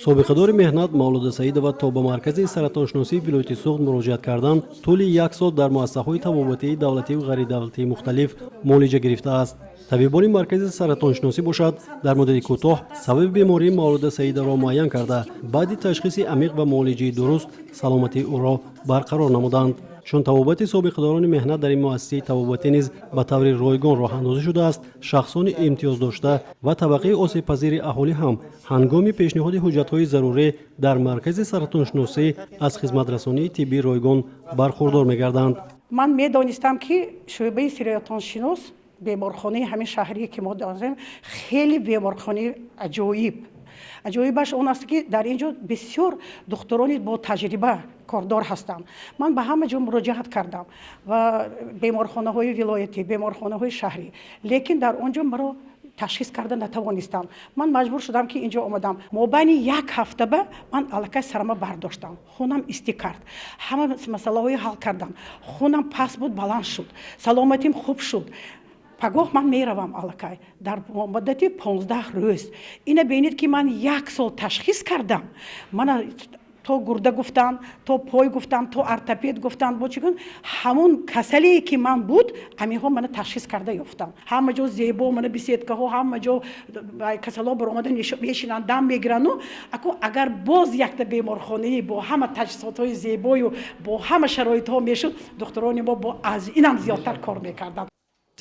собиқадори меҳнат Мавлуда Саидова то ба маркази саратоншиносии вилояти Суғд муроҷиат кардан тӯли 1 сол дар муассисаҳои табобатии давлативу ғайридавлатии мухталиф муолиҷа гирифтааст. табибони маркази саратоншиносӣ бошад дар муддати кӯтоҳ сабаби бемории Мавлуда Саидовро муайян карда баъди ташхиси амиқ ва муолиҷаи дуруст саломатии ӯро барқарор намуданд. чун табобати собиқадорони меҳнат дар ин муассисаи табобатӣ низ ба таври ройгон роҳандозӣ шудааст, шахсони имтиёздошта ва табақаи осебпазири аҳолӣ ҳам ҳангоми пешниҳоди ҳуҷҷатҳои зарурӣ дар маркази саратоншиносӣ аз хизматрасонии тиббии ройгон бархурдор мегарданд. ман медонистам ки шӯъбаи саратоншинос беморхонаи ҳамин шаҳрие ки мо дорем хеле беморхонаи аҷоибаш он аст ки дар ин ҷо бисёр духтурони бо таҷриба кордор ҳастанд. ман ба ҳама ҷо муроҷиат кардам ва беморхонаҳои вилоятӣ, беморхонаҳои шаҳрӣ, лекин дар он ҷо маро ташхис карда натавонистам. ман маҷбур шудам ки инҷо омадам. мобайни 1 ҳафта ба ман аллакай сарама бардоштам, хунам истӣ кард, ҳама масъалаҳои ҳал кардам, хунам паст буд, баланд шуд, саломатим хуб шуд. пагоҳ ман меравам аллакай дар муддати 15 рӯз. ина бинед ки ман 1 сол ташхис кардам. мана то гурда гуфтанд, то пой гуфтанд, то ортопед гуфтанд, бо чигун ҳамон касалие ки ман буд амиҳо мана ташхис карда ёфтам. ҳама ҷо зебо мана беседкаҳо, ҳама ҷо касалҳо баромада мешинанд, дам мегирану аку агар боз якта беморхонаи бо ҳама таҷҳизотҳои зебою бо ҳама шароитҳо мешуд, духтурони мо бо аз инам зиёдтар кор мекарданд.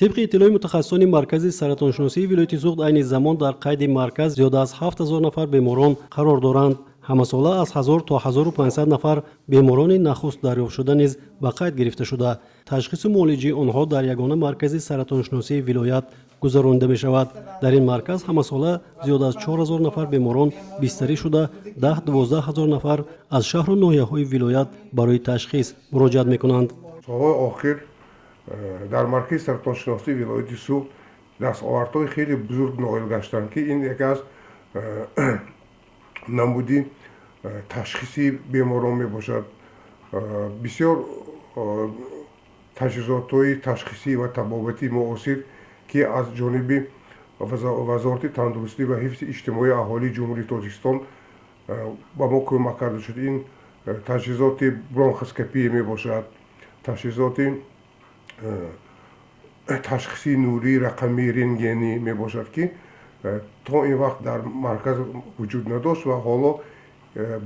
طبق اطلاع متخصصان مرکز سرطانشناسی ولایت سوخت عین زمان در قید مرکز زیاد از 7000 نفر بیماران قرار دارند. همه ساله از 1000 تا 1500 نفر بیماران نخست دریافت شده نیز به قید گرفته شده. تشخیص معالجه آنها در یگانه مرکز سرطانشناسی ولایت گذرانده می شود. در این مرکز همه ساله زیاد از 4000 نفر بیماران بستری شده، 10-12000 نفر از شهر و ناحیه‌های ولایت برای تشخیص مراجعت می کنند. در مرکز سرطانشناسی ولایت سوخت دستاوردهای خیلی بزرگ نائل گشتند که این یکی از نمودی تشخیصی بیماران می باشد. بسیار تجهیزات‌های تشخیصی و طبابتی معاصر که از جانب وزارت تندرستی و حفظ اجتماعی اهالی جمهوری تاجیکستان با ما کمک کرده شد. این تجهیزات برونکوسکوپی می باشد، تجهیزات تشخیصی نوری رقمی رنتگنی می باشد که تا این وقت در مرکز وجود نداشت و حالا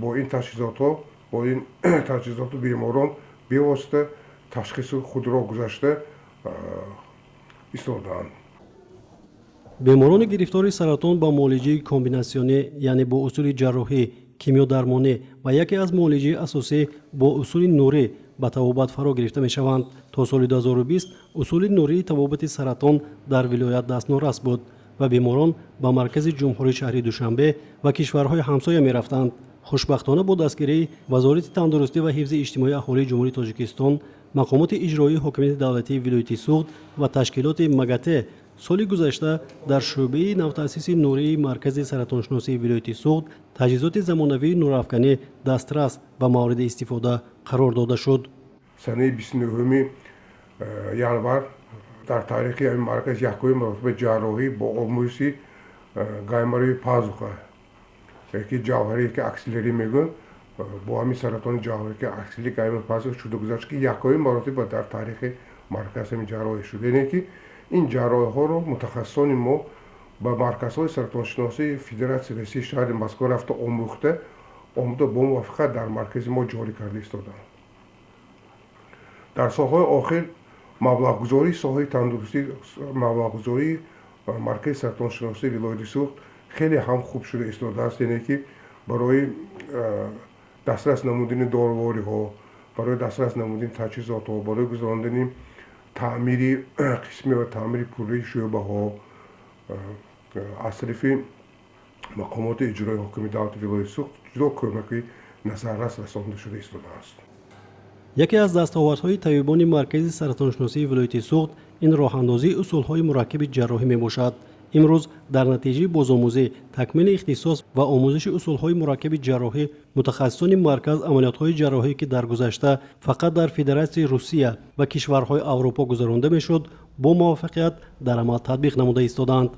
با این تجهیزات ها با این تجهیزات بیماران بیواسطه تشخیص خود را گذاشته ایستادند. بیماران گرفتار سرطان با معالجه کامبیناسیونی یعنی با اصول جراحی، کیمیودرمانی و یکی از معالجه اساسی با اصول نوری به طبابت فرا گرفته می شوند. تا سال 2020 اصول نوری طبابت سرطان در ولایت دستنورس بود و بیماران به مرکز جمهوری شهری دوشنبه و کشورهای همسایه می رفتند. خوشبختانه با دستگیری وزارت تندرستی و حفظ اجتماعی اهالی جمهوری تاجیکستان، مقامات اجرایی حاکمیت دولتی ولایت سوخت و تشکیلات مگته سال گذشته در شعبه نوتأسیس نوری مرکز سرطانشناسی ولایت سوخت تجهیزات زمانوی نورافکنی دسترس و مورد استفاده قرار داده شد. سنه 29 январ در تاریخ این مرکز یکوی مرتبه جراحی با آموزشی گایماری پازوخه که جوهری که اکسیلری میگن با همین سرطان جوهری که اکسیلی گایماری پازوخ شده گذاشت که یکوی مرتبه در تاریخ مرکز همین جراحی شده. اینه که این جراحی ها رو متخصصان ما با مرکزهای سرطانشناسی فدراسیون رئیسی شهر مسکو رفته آموخته با موافقت در مرکز ما جاری کرده ایستادند. در سالهای آخر مبلغ‌گذاری ساحه تندرستی، مبلغ‌گذاری مرکز سرطانشناسی ولایت سوخت خیلی هم خوب شده ایستاده است. یعنی که برای دسترس نمودن دارواری ها، برای دسترس نمودن تجهیزات ها، برای گذراندن تعمیر قسمی و تعمیر کلی شعبه ها از طرف مقامات اجرایی حاکمیت دولت ولایت سوخت جدا کمکی نظررس رسانده شده ایستاده است. یکی از دستاوردهای طبیبان مرکز سرطانشناسی ولایت سوخت این راهاندازی اصولهای مرکب جراحی میباشد. امروز در نتیجه بازآموزی، تکمیل اختصاص و آموزش اصولهای مرکب جراحی متخصصان مرکز عملیاتهای جراحی که در گذشته فقط در فدراسیون روسیه و کشورهای اروپا گذرانده میشد با موفقیت در عمل تطبیق نموده ایستادند.